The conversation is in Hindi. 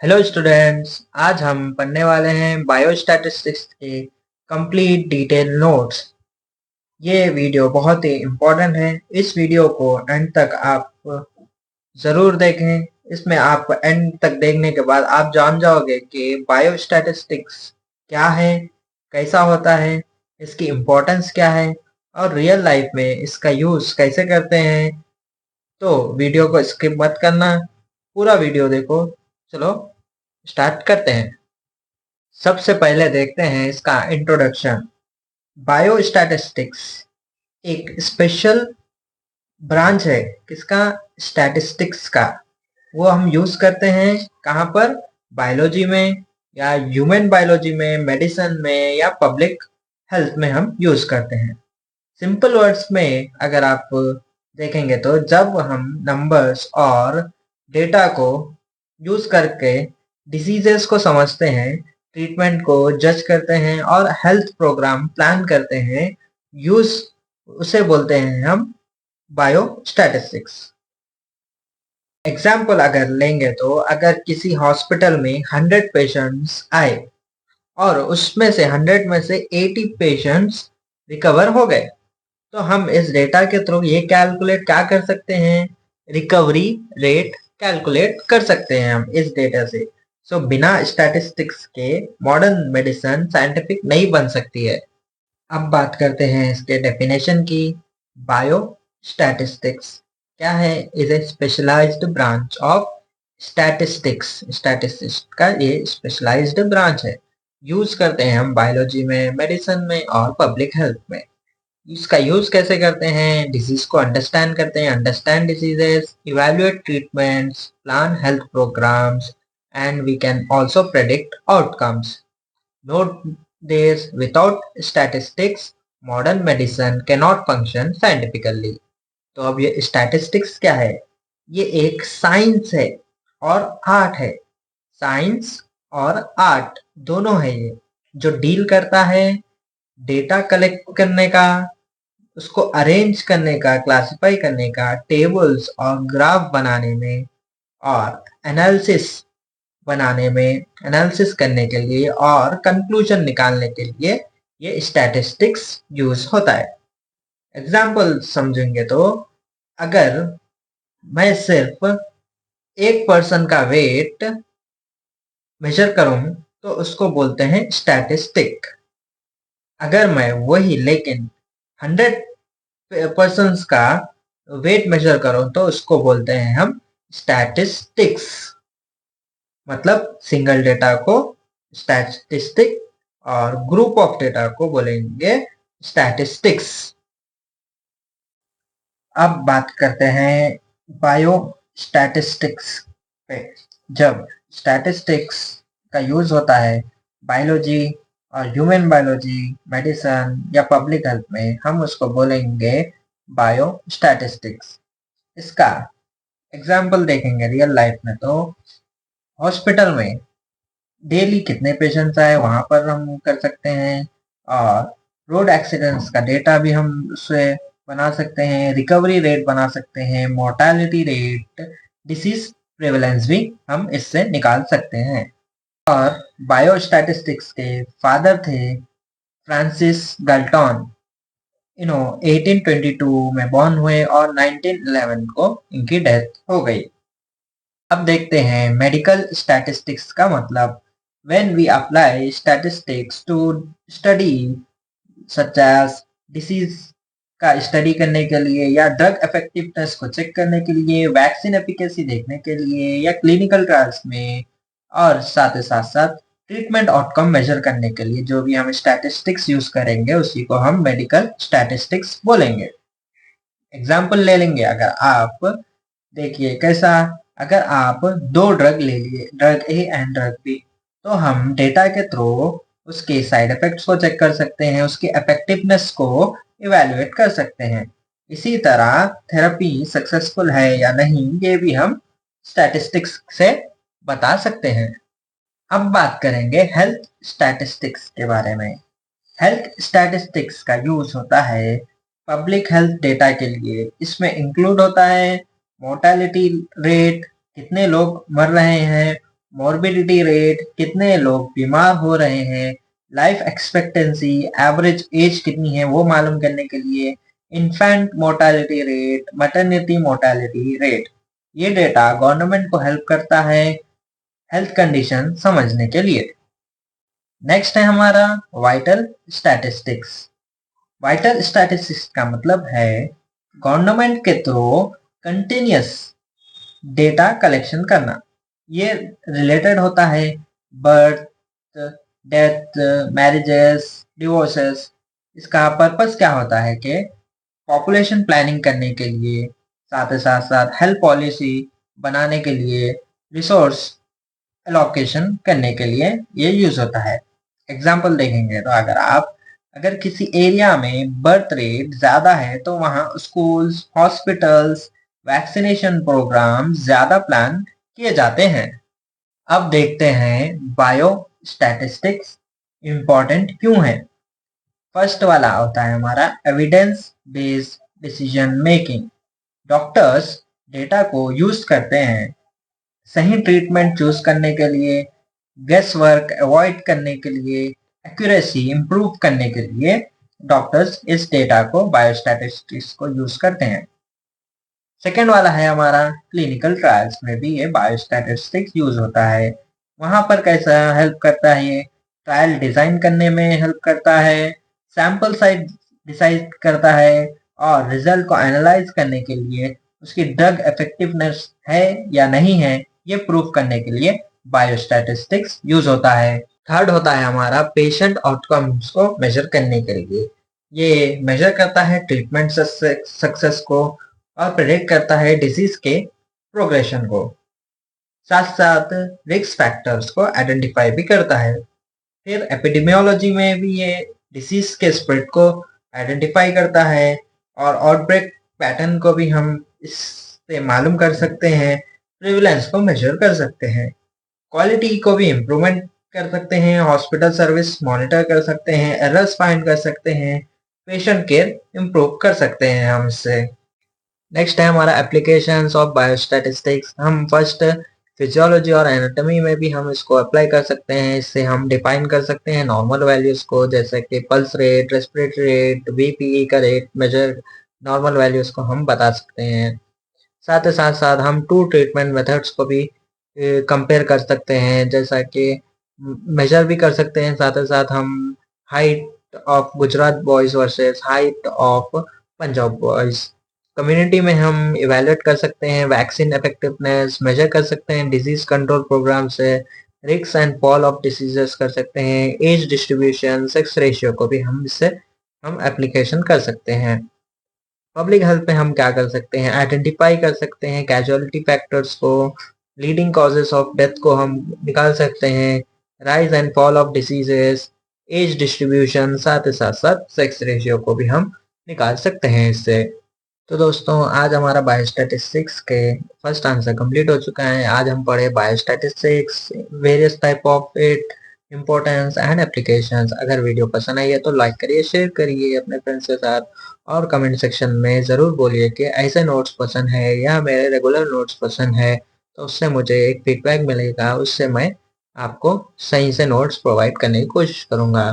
Hello students. आज हम पढ़ने वाले हैं बायोस्टैटिस्टिक्स के कंप्लीट डिटेल नोट्स। ये वीडियो बहुत ही इम्पोर्टेंट है। इस वीडियो को एंड तक आप ज़रूर देखें। इसमें आप एंड तक देखने के बाद आप जान जाओगे कि बायोस्टैटिस्टिक्स क्या है, कैसा होता है, इसकी इम्पोर्टेंस क्या है और रियल लाइफ में इसका यूज़ कैसे करते हैं। तो वीडियो को स्किप मत करना, पूरा वीडियो देखो। चलो स्टार्ट करते हैं। सबसे पहले देखते हैं इसका इंट्रोडक्शन। बायोस्टैटिस्टिक्स एक स्पेशल ब्रांच है। किसका? स्टैटिस्टिक्स का। वो हम यूज करते हैं कहाँ पर? बायोलॉजी में या ह्यूमन बायोलॉजी में, मेडिसिन में या पब्लिक हेल्थ में हम यूज करते हैं। सिंपल वर्ड्स में अगर आप देखेंगे तो जब हम नंबर्स और डेटा को यूज करके डिसीजेस को समझते हैं, ट्रीटमेंट को जज करते हैं और हेल्थ प्रोग्राम प्लान करते हैं, यूज उसे बोलते हैं हम बायोस्टैटिस्टिक्स। एग्जाम्पल अगर लेंगे तो अगर किसी हॉस्पिटल में 100 पेशेंट्स आए और उसमें से 100 में से 80 पेशेंट्स रिकवर हो गए, तो हम इस डेटा के थ्रू ये कैलकुलेट क्या कर सकते हैं? रिकवरी रेट कैलकुलेट कर सकते हैं हम इस डेटा से। सो बिना स्टैटिस्टिक्स के मॉडर्न मेडिसिन साइंटिफिक नहीं बन सकती है। अब बात करते हैं इसके डेफिनेशन की। बायो स्टैटिस्टिक्स क्या है? Is a specialised branch of statistics. Statistics का ये स्पेशलाइज्ड ब्रांच है। यूज करते हैं हम बायोलॉजी में, मेडिसिन में और पब्लिक हेल्थ में। इसका यूज कैसे करते हैं? डिजीज को अंडरस्टैंड करते हैं, understand diseases, evaluate treatments, plan health programmes and we can also predict outcomes. Note this, without statistics modern medicine can not function scientifically. तो अब ये स्टैटिस्टिक्स क्या है? ये एक साइंस है और आर्ट है। साइंस और आर्ट दोनों है ये, जो डील करता है डेटा कलेक्ट करने का, उसको अरेंज करने का, क्लासिफाई करने का, टेबल्स और ग्राफ बनाने में और एनालिसिस बनाने में, एनालिसिस करने के लिए और कंक्लूजन निकालने के लिए ये स्टैटिस्टिक्स यूज होता है। एग्जाम्पल समझेंगे तो अगर मैं सिर्फ एक पर्सन का वेट मेजर करूं तो उसको बोलते हैं स्टैटिस्टिक। अगर मैं वही लेकिन 100 पर्सन्स का वेट मेजर करो तो उसको बोलते हैं हम स्टैटिस्टिक्स। मतलब सिंगल डेटा को स्टैटिस्टिक और ग्रुप ऑफ डेटा को बोलेंगे स्टैटिस्टिक्स। अब बात करते हैं बायो स्टैटिस्टिक्स पे। जब स्टैटिस्टिक्स का यूज होता है बायोलॉजी और ह्यूमन बायोलॉजी, मेडिसिन या पब्लिक हेल्थ में, हम उसको बोलेंगे बायो स्टैटिस्टिक्स। इसका एग्जाम्पल देखेंगे रियल लाइफ में तो हॉस्पिटल में डेली कितने पेशेंट्स आए वहां पर हम कर सकते हैं, और रोड एक्सीडेंट्स का डेटा भी हम उससे बना सकते हैं, रिकवरी रेट बना सकते हैं, मोर्टालिटी रेट, डिसीज प्रेवलेंस भी हम इससे निकाल सकते हैं। और बायोस्टैटिस्टिक्स के फादर थे फ्रांसिस गल्टन। 1822 में बॉर्न हुए और 1911 को इनकी डेथ हो गई। अब देखते हैं मेडिकल स्टैटिस्टिक्स का मतलब। When we apply statistics to study such as disease का स्टडी करने के लिए, या ड्रग इफेक्टिवनेस को चेक करने के लिए, वैक्सीन एफिकेसी देखने के लिए, या क्लिनिकल ट्रायल्स में, और साथ ही साथ ट्रीटमेंट आउटकम मेजर करने के लिए जो भी हम स्टैटिस्टिक्स यूज करेंगे उसी को हम मेडिकल स्टैटिस्टिक्स बोलेंगे। एग्जाम्पल ले लेंगे। अगर आप देखिए कैसा, अगर आप दो ड्रग ले लिए, drug A and drug B, तो हम डेटा के थ्रू उसके साइड इफेक्ट्स को चेक कर सकते हैं, उसकी इफेक्टिवनेस को इवेल्युएट कर सकते हैं। इसी तरह थेरेपी सक्सेसफुल है या नहीं ये भी हम स्टैटिस्टिक्स से बता सकते हैं। अब बात करेंगे हेल्थ स्टैटिस्टिक्स के बारे में। हेल्थ स्टैटिस्टिक्स का यूज होता है पब्लिक हेल्थ डेटा के लिए। इसमें इंक्लूड होता है मोर्टेलिटी रेट, कितने लोग मर रहे हैं, मोर्बिडिटी रेट, कितने लोग बीमार हो रहे हैं, लाइफ एक्सपेक्टेंसी, एवरेज एज कितनी है वो मालूम करने के लिए, infant mortality rate, maternity mortality rate. ये डेटा गवर्नमेंट को हेल्प करता है हेल्थ कंडीशन समझने के लिए। नेक्स्ट है हमारा वाइटल स्टैटिस्टिक्स। वाइटल स्टैटिस्टिक्स का मतलब है गवर्नमेंट के थ्रू कंटिन्यूस डेटा कलेक्शन करना। ये रिलेटेड होता है बर्थ, डेथ, मैरिजेस, डिवोर्सेस। इसका पर्पस क्या होता है कि पॉपुलेशन प्लानिंग करने के लिए, साथ ही साथ हेल्थ पॉलिसी बनाने के लिए, रिसोर्स एलोकेशन करने के लिए ये यूज होता है। एग्जाम्पल देखेंगे तो अगर किसी एरिया में बर्थ रेट ज्यादा है तो वहाँ स्कूल्स, हॉस्पिटल्स, वैक्सीनेशन प्रोग्राम ज्यादा प्लान किए जाते हैं। अब देखते हैं बायो स्टैटिस्टिक्स इम्पोर्टेंट क्यों है। फर्स्ट वाला होता है हमारा evidence based decision making. Doctors data को यूज करते हैं सही ट्रीटमेंट चूज करने के लिए, गेस वर्क अवॉइड करने के लिए, एक्यूरेसी इंप्रूव करने के लिए डॉक्टर्स इस डेटा को बायोस्टैटिस्टिक्स को यूज करते हैं। सेकेंड वाला है हमारा क्लिनिकल ट्रायल्स में भी ये बायोस्टैटिस्टिक्स यूज होता है। वहां पर कैसा हेल्प करता है ये, ट्रायल डिजाइन करने में हेल्प करता है, सैंपल साइज डिसाइड करता है और रिजल्ट को एनालाइज करने के लिए उसकी ड्रग इफेक्टिवनेस है या नहीं है ये प्रूव करने के लिए बायोस्टैटिस्टिक्स यूज होता है। थर्ड होता है हमारा पेशेंट आउटकम्स को मेजर करने के लिए। ये मेजर करता है ट्रीटमेंट सक्सेस को और प्रेडिक्ट करता है डिजीज के प्रोग्रेशन को। साथ साथ रिस्क फैक्टर्स को आइडेंटिफाई भी करता है। फिर एपिडेमियोलॉजी में भी ये डिसीज के स्प्रेड को आइडेंटिफाई करता है और आउटब्रेक पैटर्न को भी हम इससे मालूम कर सकते हैं, प्रिविलेंस को मेजर कर सकते हैं, क्वालिटी को भी इम्प्रूवमेंट कर सकते हैं, हॉस्पिटल सर्विस मॉनिटर कर सकते हैं, एरर्स फाइंड कर सकते हैं, पेशेंट केयर इम्प्रूव कर सकते हैं हम इससे। नेक्स्ट है हमारा एप्लीकेशंस ऑफ बायोस्टैटिस्टिक्स। हम फर्स्ट फिजियोलॉजी और एनाटॉमी में भी हम इसको अप्लाई कर सकते हैं। इससे हम डिफाइन कर सकते हैं नॉर्मल वैल्यूज को, जैसे कि pulse rate, respiratory rate, BP का रेट मेजर, नॉर्मल वैल्यूज को हम बता सकते हैं। साथ ही साथ हम टू ट्रीटमेंट मेथड्स को भी कंपेयर कर सकते हैं, जैसा कि मेजर भी कर सकते हैं। साथ ही साथ हम height of Gujarat boys versus height of Punjab boys. Community में हम इवेलुएट कर सकते हैं वैक्सीन इफेक्टिवनेस, मेजर कर सकते हैं डिजीज कंट्रोल प्रोग्राम से, risk and fall of diseases कर सकते हैं, एज डिस्ट्रीब्यूशन, सेक्स रेशियो को भी हम इससे हम एप्लीकेशन कर सकते हैं। पब्लिक हेल्थ में हम क्या कर सकते हैं, आइडेंटिफाई कर सकते हैं कैजुअलिटी फैक्टर्स को, लीडिंग कॉजेस ऑफ डेथ को हम निकाल सकते हैं, rise and fall of diseases, age distribution, साथ ही साथ सेक्स रेशियो को भी हम निकाल सकते हैं इससे। तो दोस्तों आज हमारा बायोस्टैटिस्टिक्स के फर्स्ट आंसर कंप्लीट हो चुका है। आज हम पढ़े biostatistics, various type of it, importance and applications. अगर वीडियो पसंद आई है तो लाइक करिए, शेयर करिए अपने फ्रेंड्स के साथ और कमेंट सेक्शन में ज़रूर बोलिए कि ऐसे नोट्स पसंद है या मेरे रेगुलर नोट्स पसंद है। तो उससे मुझे एक फीडबैक मिलेगा, उससे मैं आपको सही से नोट्स प्रोवाइड करने की कोशिश करूँगा।